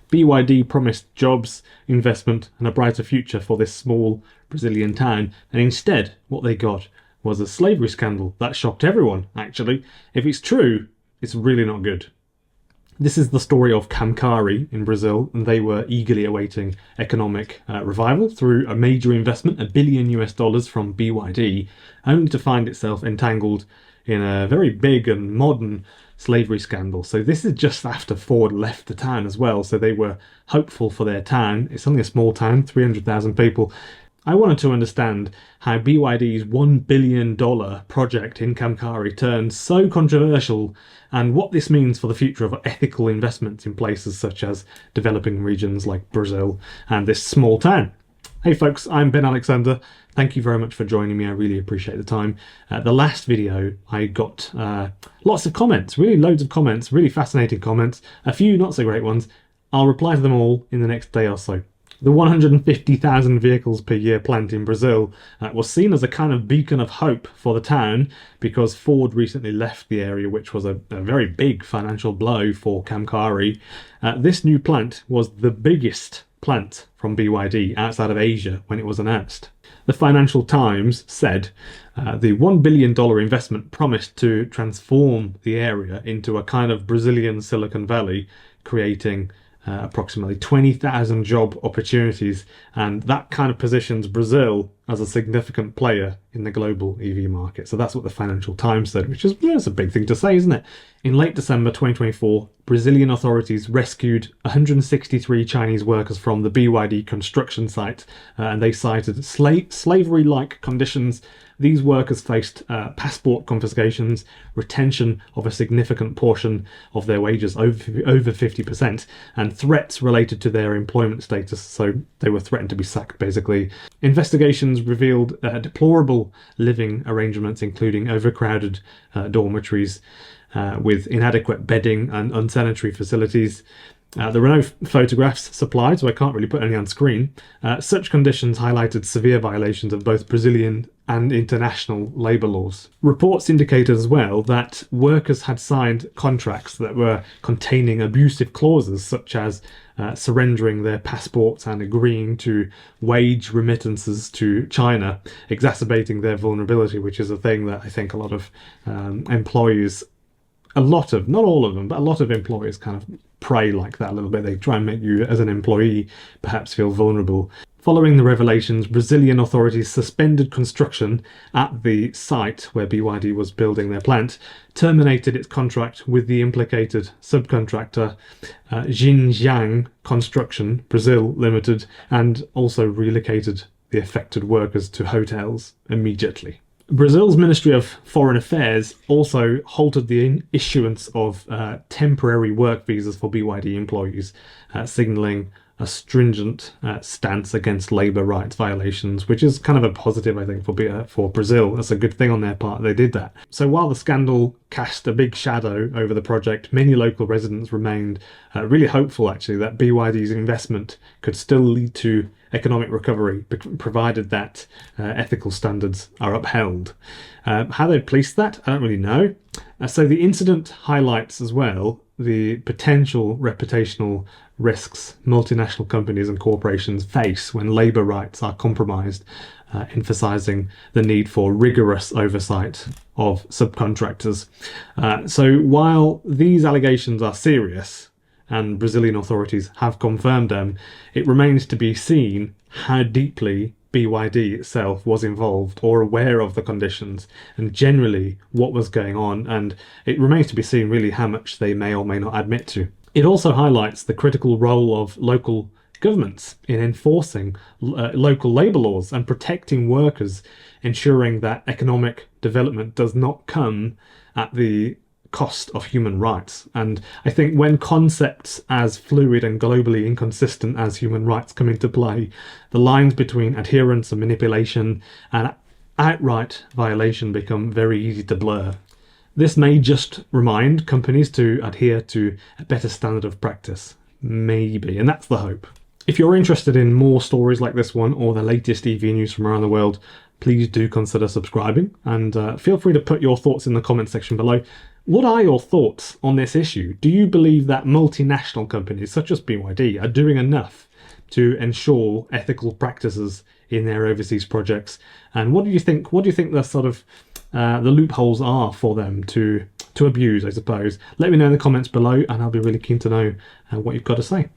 BYD promised jobs, investment and a brighter future for this small Brazilian town, and instead what they got was a slavery scandal that shocked everyone, actually. If it's true, it's really not good. This is the story of Camcari in Brazil, and they were eagerly awaiting economic revival through a major investment, $1 billion from BYD, only to find itself entangled in a very big and modern slavery scandal. So this is just after Ford left the town as well, so they were hopeful for their town. It's only a small town, 300,000 people. I wanted to understand how BYD's $1 billion project in Camcari turned so controversial, and what this means for the future of ethical investments in places such as developing regions like Brazil and this small town. Hey folks, I'm Ben Alexander. Thank you very much for joining me. I really appreciate the time. The last video, I got lots of comments, really loads of comments, really fascinating comments, a few not so great ones. I'll reply to them all in the next day or so. The 150,000 vehicles per year plant in Brazil was seen as a kind of beacon of hope for the town because Ford recently left the area, which was a very big financial blow for Camcari. This new plant was the biggest plant from BYD outside of Asia when it was announced. The Financial Times said the $1 billion investment promised to transform the area into a kind of Brazilian Silicon Valley, creating approximately 20,000 job opportunities, and that kind of positions Brazil as a significant player in the global EV market. So that's what the Financial Times said, which is that's a big thing to say, isn't it? In late December 2024, Brazilian authorities rescued 163 Chinese workers from the BYD construction site, and they cited slavery-like conditions. These workers faced passport confiscations, retention of a significant portion of their wages, over 50%, and threats related to their employment status. So they were threatened to be sacked, basically. Investigations revealed deplorable living arrangements, including overcrowded dormitories with inadequate bedding and unsanitary facilities. There were no photographs supplied, so I can't really put any on screen. Such conditions highlighted severe violations of both Brazilian and international labour laws. Reports indicated as well that workers had signed contracts that were containing abusive clauses, such as surrendering their passports and agreeing to wage remittances to China, exacerbating their vulnerability, which is a thing that I think a lot of employees, not all of them, but a lot of employers kind of prey like that a little bit. They try and make you, as an employee, perhaps feel vulnerable. Following the revelations, Brazilian authorities suspended construction at the site where BYD was building their plant, terminated its contract with the implicated subcontractor Xinjiang Construction Brazil Limited, and also relocated the affected workers to hotels immediately. Brazil's Ministry of Foreign Affairs also halted the issuance of temporary work visas for BYD employees, signalling a stringent stance against labour rights violations, which is kind of a positive, I think, for Brazil. That's a good thing on their part. They did that. So while the scandal cast a big shadow over the project, many local residents remained really hopeful, actually, that BYD's investment could still lead to economic recovery, provided that ethical standards are upheld. How they police that, I don't really know. So the incident highlights as well the potential reputational risks multinational companies and corporations face when labour rights are compromised, emphasising the need for rigorous oversight of subcontractors. So while these allegations are serious, and Brazilian authorities have confirmed them, it remains to be seen how deeply BYD itself was involved or aware of the conditions and generally what was going on, and it remains to be seen really how much they may or may not admit to. It also highlights the critical role of local governments in enforcing local labour laws and protecting workers, ensuring that economic development does not come at the cost of human rights. And I think when concepts as fluid and globally inconsistent as human rights come into play, the lines between adherence and manipulation and outright violation become very easy to blur. This may just remind companies to adhere to a better standard of practice. Maybe, and that's the hope. If you're interested in more stories like this one or the latest EV news from around the world, please do consider subscribing, and feel free to put your thoughts in the comment section below. What are your thoughts on this issue? Do you believe that multinational companies such as BYD are doing enough to ensure ethical practices in their overseas projects? And what do you think? What do you think the sort of the loopholes are for them to abuse? I suppose. Let me know in the comments below, and I'll be really keen to know what you've got to say.